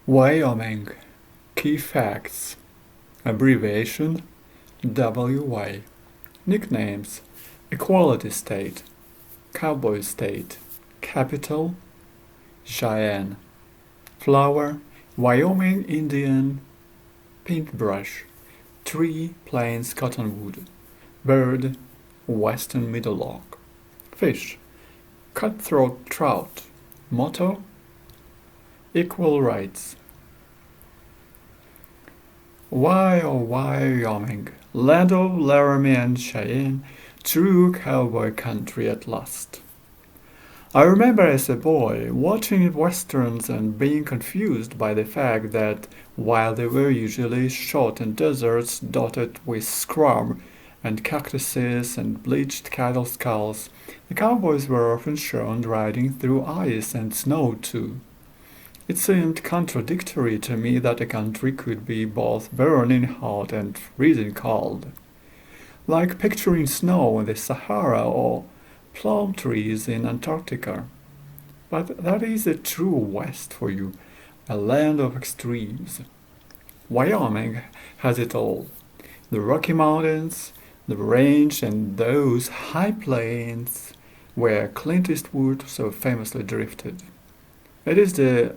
Wyoming. Key facts. Abbreviation WY. Nicknames: Equality State, Cowboy State, Capital, Cheyenne. Flower: Wyoming Indian paintbrush. Tree: Plains cottonwood. Bird: Western meadowlark. Fish: cutthroat trout. Motto: equal rights. Why, oh Wyoming, land of Laramie and Cheyenne, true cowboy country at last. I remember as a boy watching westerns and being confused by the fact that while they were usually shot in deserts dotted with scrub and cactuses and bleached cattle skulls, the cowboys were often shown riding through ice and snow too. It seemed contradictory to me that a country could be both burning hot and freezing cold, like picturing snow in the Sahara or plum trees in Antarctica. But that is a true West for you, a land of extremes. Wyoming has it all: the Rocky Mountains, the range, and those high plains where Clint Eastwood so famously drifted. It is the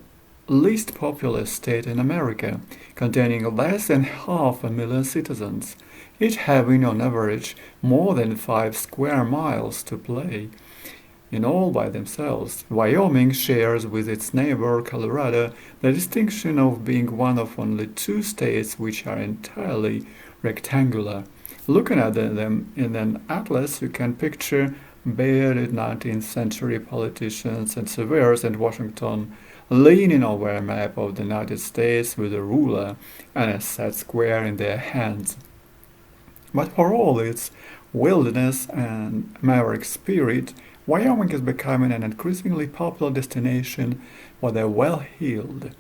least populous state in America, containing less than 500,000 citizens, each having on average more than 5 square miles to play in all by themselves. Wyoming shares with its neighbor Colorado the distinction of being one of only 2 states which are entirely rectangular. Looking at them in an atlas, you can picture bearded 19th century politicians and surveyors in Washington leaning over a map of the United States with a ruler and a set square in their hands. But for all its wilderness and maverick spirit, Wyoming is becoming an increasingly popular destination for the well-heeled.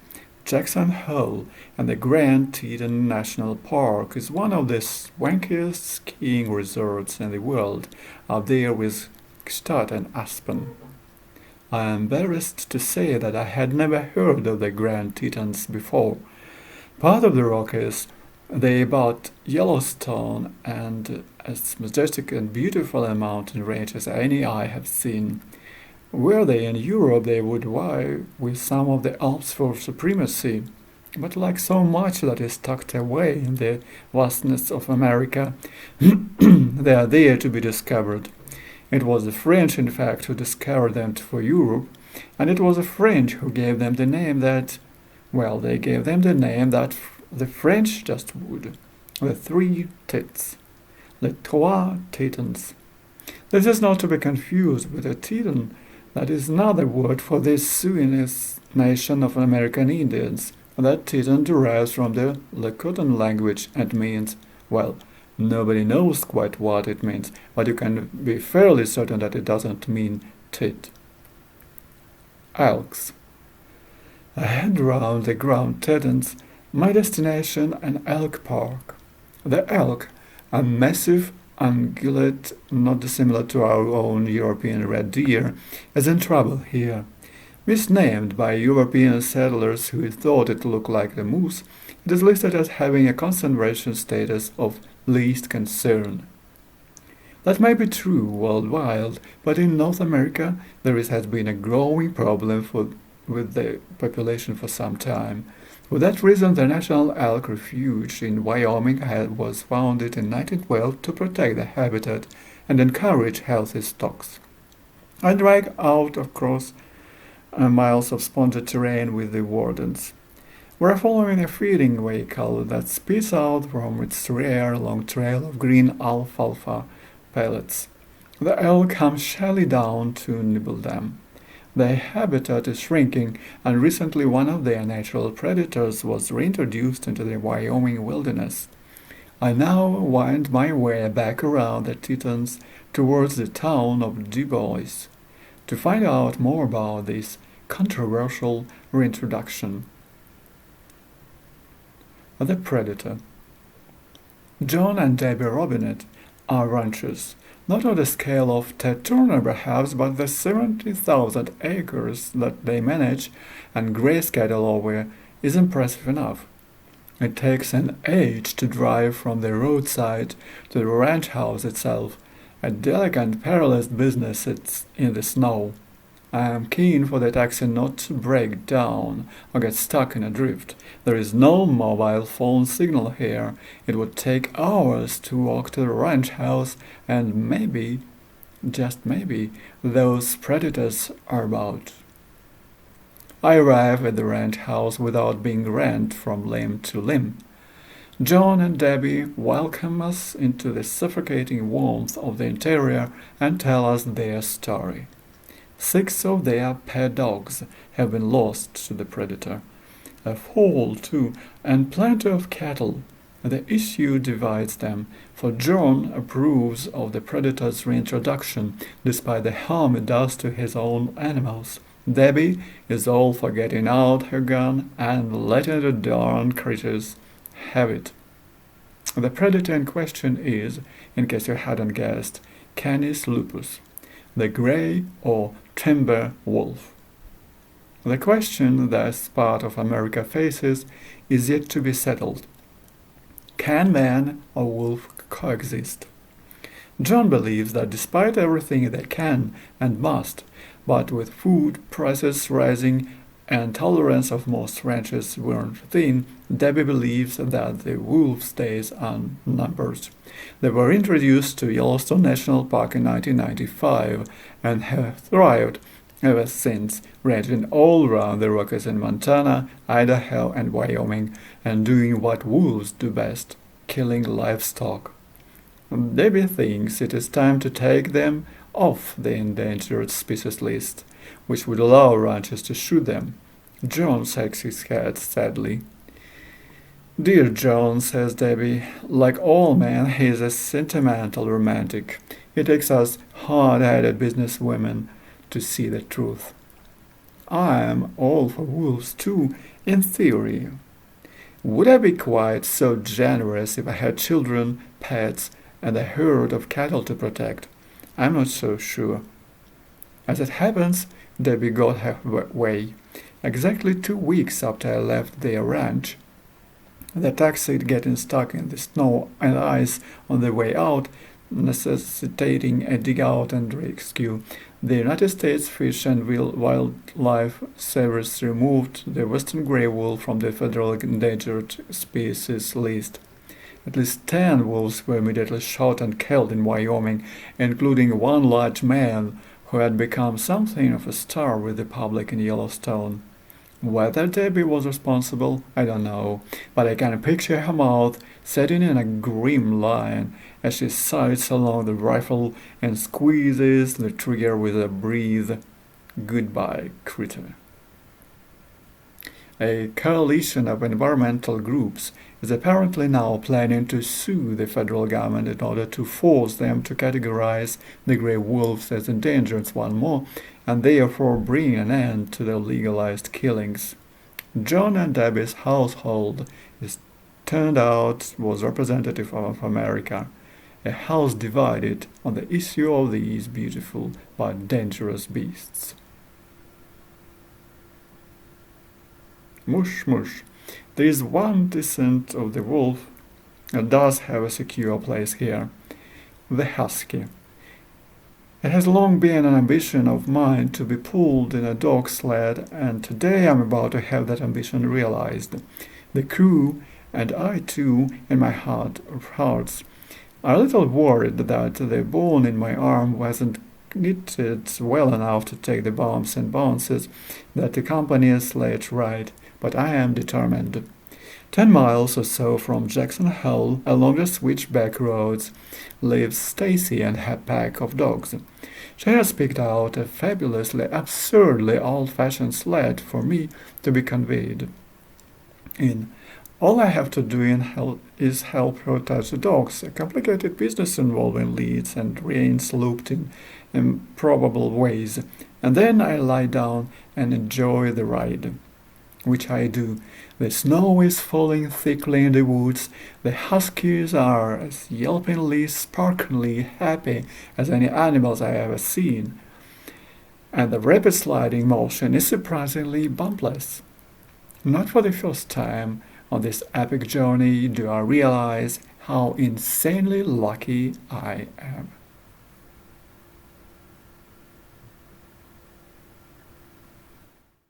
Jackson Hole and the Grand Teton National Park is one of the swankiest skiing resorts in the world, up there with Gstaad and Aspen. I am embarrassed to say that I had never heard of the Grand Tetons before. Part of the Rockies, they about Yellowstone and as majestic and beautiful a mountain range as any I have seen. Were they in Europe, they would vie with some of the Alps for supremacy. But like so much that is tucked away in the vastness of America, they are there to be discovered. It was the French, in fact, who discovered them for Europe, and it was the French who gave them the name that, well, they gave them the name that the French just would: the 3 tits, les trois Tetons. This is not to be confused with a Teton. That is another word for this Sioux nation of American Indians. That Teton derives from the Lakota language and means, well, nobody knows quite what it means, but you can be fairly certain that it doesn't mean tit. Elks. I head round the Grand Tetons, my destination an elk park. The elk, a massive ungulate not dissimilar to our own European red deer, is in trouble here. Misnamed by European settlers who thought it looked like the moose, it is listed as having a conservation status of least concern. That may be true worldwide, but in North America there has been a growing problem with the population for some time. For that reason, the National Elk Refuge in Wyoming was founded in 1912 to protect the habitat and encourage healthy stocks. I drag out across miles of spongy terrain with the wardens. We're following a feeding vehicle that spits out from its rear long trail of green alfalfa pellets. The elk come shyly down to nibble them. Their habitat is shrinking, and recently one of their natural predators was reintroduced into the Wyoming wilderness. I now wind my way back around the Tetons towards the town of Du Bois to find out more about this controversial reintroduction. The predator. John and Debbie Robinette are ranchers, not on the scale of Ted Turner perhaps, but the 70,000 acres that they manage and graze cattle over is impressive enough. It takes an age to drive from the roadside to the ranch house itself, a delicate and perilous business it's in the snow. I am keen for the taxi not to break down or get stuck in a drift. There is no mobile phone signal here. It would take hours to walk to the ranch house, and maybe, just maybe, those predators are about. I arrive at the ranch house without being rent from limb to limb. John and Debbie welcome us into the suffocating warmth of the interior and tell us their story. 6 of their pet dogs have been lost to the predator. A foal, too, and plenty of cattle. The issue divides them, for John approves of the predator's reintroduction, despite the harm it does to his own animals. Debbie is all for getting out her gun and letting the darn creatures have it. The predator in question is, in case you hadn't guessed, Canis lupus, the grey or timber wolf. The question this part of America faces is yet to be settled. Can man or wolf coexist? John believes that despite everything they can and must, but with food prices rising and tolerance of most ranches worn thin, Debbie believes that the wolf's days are numbered. They were introduced to Yellowstone National Park in 1995 and have thrived ever since, ranging all around the Rockies in Montana, Idaho, and Wyoming, and doing what wolves do best, killing livestock. Debbie thinks it is time to take them off the endangered species list, which would allow ranchers to shoot them. John shakes his head sadly. Dear John, says Debbie, like all men, he is a sentimental romantic. It takes us hard-headed businesswomen to see the truth. I am all for wolves too, in theory. Would I be quite so generous if I had children, pets, and a herd of cattle to protect? I'm not so sure. As it happens, Debbie got her way. Exactly 2 weeks after I left their ranch, the taxi getting stuck in the snow and ice on the way out, necessitating a dig-out and rescue, the United States Fish and Wildlife Service removed the western gray wolf from the federal endangered species list. At least 10 wolves were immediately shot and killed in Wyoming, including one large man who had become something of a star with the public in Yellowstone. Whether Debbie was responsible, I don't know, but I can picture her mouth setting in a grim line as she sights along the rifle and squeezes the trigger with a breathe, "Goodbye, critter." A coalition of environmental groups is apparently now planning to sue the federal government in order to force them to categorize the gray wolves as endangered once more, and therefore bring an end to the legalized killings. John and Debbie's household, it turned out, was representative of America, a house divided on the issue of these beautiful but dangerous beasts. Mush, mush. There is one descent of the wolf that does have a secure place here, the husky. It has long been an ambition of mine to be pulled in a dog sled, and today I'm about to have that ambition realized. The crew, and I too, in my heart of hearts, are a little worried that the bone in my arm wasn't knitted well enough to take the bumps and bounces that accompany a sledge ride, but I am determined. 10 miles or so from Jackson Hole, along the switchback roads, lives Stacy and her pack of dogs. She has picked out a fabulously, absurdly old-fashioned sled for me to be conveyed in. All I have to do is help her touch the dogs, a complicated business involving leads and reins looped in improbable ways, and then I lie down and enjoy the ride. Which I do. The snow is falling thickly in the woods. The huskies are as yelpingly, sparklingly happy as any animals I have ever seen, and the rapid sliding motion is surprisingly bumpless. Not for the first time on this epic journey do I realize how insanely lucky I am.